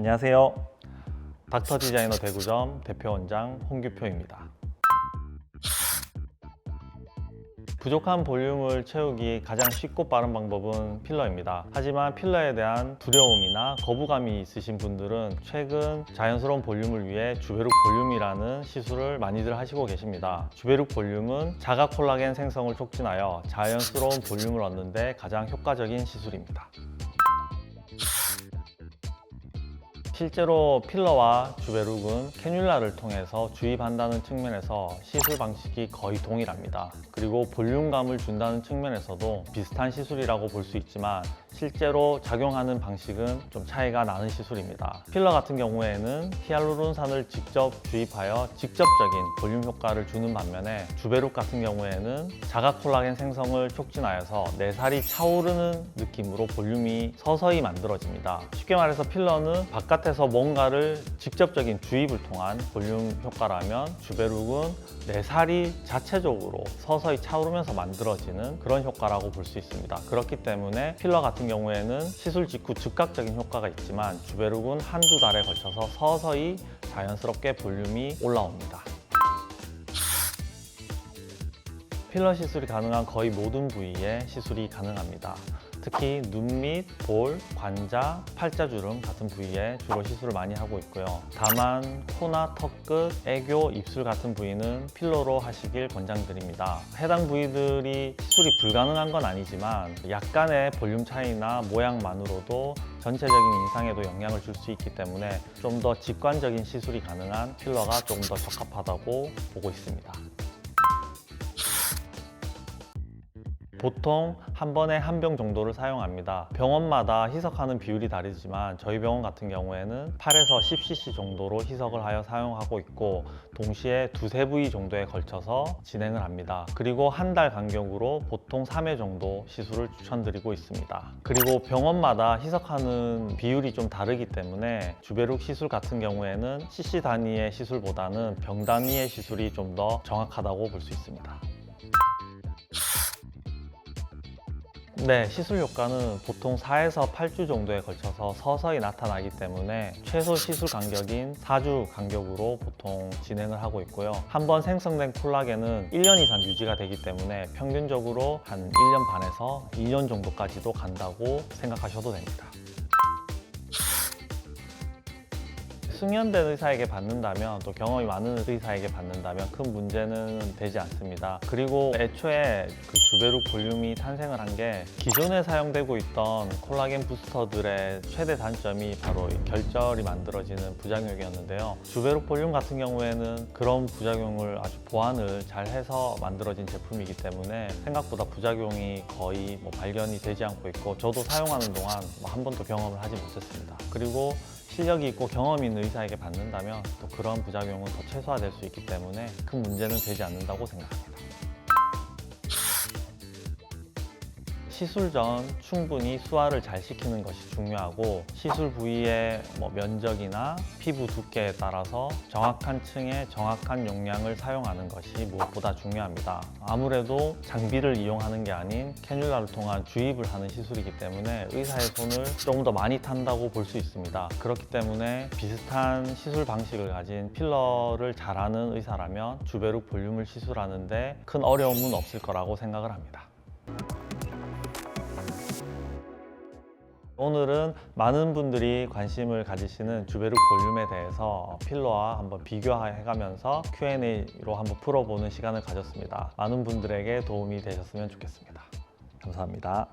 안녕하세요. 닥터디자이너 대구점 대표원장 홍규표입니다. 부족한 볼륨을 채우기 가장 쉽고 빠른 방법은 필러입니다. 하지만 필러에 대한 두려움이나 거부감이 있으신 분들은 최근 자연스러운 볼륨을 위해 주베룩 볼륨이라는 시술을 많이들 하시고 계십니다. 주베룩 볼륨은 자가 콜라겐 생성을 촉진하여 자연스러운 볼륨을 얻는 데 가장 효과적인 시술입니다. 실제로 필러와 주베룩은 캐뉼라를 통해서 주입한다는 측면에서 시술 방식이 거의 동일합니다. 그리고 볼륨감을 준다는 측면에서도 비슷한 시술이라고 볼 수 있지만 실제로 작용하는 방식은 좀 차이가 나는 시술입니다. 필러 같은 경우에는 히알루론산을 직접 주입하여 직접적인 볼륨 효과를 주는 반면에 주베룩 같은 경우에는 자가 콜라겐 생성을 촉진하여서 내 살이 차오르는 느낌으로 볼륨이 서서히 만들어집니다. 쉽게 말해서 필러는 바깥에서 뭔가를 직접적인 주입을 통한 볼륨 효과라면 주베룩은 내 살이 자체적으로 서서히 차오르면서 만들어지는 그런 효과라고 볼 수 있습니다. 그렇기 때문에 필러 같은 경우에는 시술 직후 즉각적인 효과가 있지만 주베룩은 한두 달에 걸쳐서 서서히 자연스럽게 볼륨이 올라옵니다. 필러 시술이 가능한 거의 모든 부위에 시술이 가능합니다. 특히 눈 밑, 볼, 관자, 팔자주름 같은 부위에 주로 시술을 많이 하고 있고요. 다만 코나 턱끝, 애교, 입술 같은 부위는 필러로 하시길 권장드립니다. 해당 부위들이 시술이 불가능한 건 아니지만 약간의 볼륨 차이나 모양만으로도 전체적인 인상에도 영향을 줄 수 있기 때문에 좀 더 직관적인 시술이 가능한 필러가 조금 더 적합하다고 보고 있습니다. 보통 한 번에 한 병 정도를 사용합니다. 병원마다 희석하는 비율이 다르지만 저희 병원 같은 경우에는 8에서 10cc 정도로 희석을 하여 사용하고 있고 동시에 두세 부위 정도에 걸쳐서 진행을 합니다. 그리고 한 달 간격으로 보통 3회 정도 시술을 추천드리고 있습니다. 그리고 병원마다 희석하는 비율이 좀 다르기 때문에 주베룩 시술 같은 경우에는 cc 단위의 시술보다는 병 단위의 시술이 좀 더 정확하다고 볼 수 있습니다. 네, 시술 효과는 보통 4에서 8주 정도에 걸쳐서 서서히 나타나기 때문에 최소 시술 간격인 4주 간격으로 보통 진행을 하고 있고요. 한 번 생성된 콜라겐은 1년 이상 유지가 되기 때문에 평균적으로 한 1년 반에서 2년 정도까지도 간다고 생각하셔도 됩니다. 숙련된 의사에게 받는다면 또 경험이 많은 의사에게 받는다면 큰 문제는 되지 않습니다. 그리고 애초에 그 주베룩 볼륨이 탄생을 한 게 기존에 사용되고 있던 콜라겐 부스터들의 최대 단점이 바로 결절이 만들어지는 부작용이었는데요. 주베룩 볼륨 같은 경우에는 그런 부작용을 아주 보완을 잘 해서 만들어진 제품이기 때문에 생각보다 부작용이 거의 발견이 되지 않고 있고 저도 사용하는 동안 한 번도 경험을 하지 못했습니다. 그리고 실력이 있고 경험이 있는 의사에게 받는다면 또 그런 부작용은 더 최소화될 수 있기 때문에 큰 문제는 되지 않는다고 생각합니다. 시술 전 충분히 수화를 잘 시키는 것이 중요하고 시술 부위의 면적이나 피부 두께에 따라서 정확한 층에 정확한 용량을 사용하는 것이 무엇보다 중요합니다. 아무래도 장비를 이용하는 게 아닌 캐뉼라를 통한 주입을 하는 시술이기 때문에 의사의 손을 조금 더 많이 탄다고 볼 수 있습니다. 그렇기 때문에 비슷한 시술 방식을 가진 필러를 잘하는 의사라면 주베룩 볼륨을 시술하는데 큰 어려움은 없을 거라고 생각을 합니다. 오늘은 많은 분들이 관심을 가지시는 주베룩 볼륨에 대해서 필러와 한번 비교해가면서 Q&A로 한번 풀어보는 시간을 가졌습니다. 많은 분들에게 도움이 되셨으면 좋겠습니다. 감사합니다.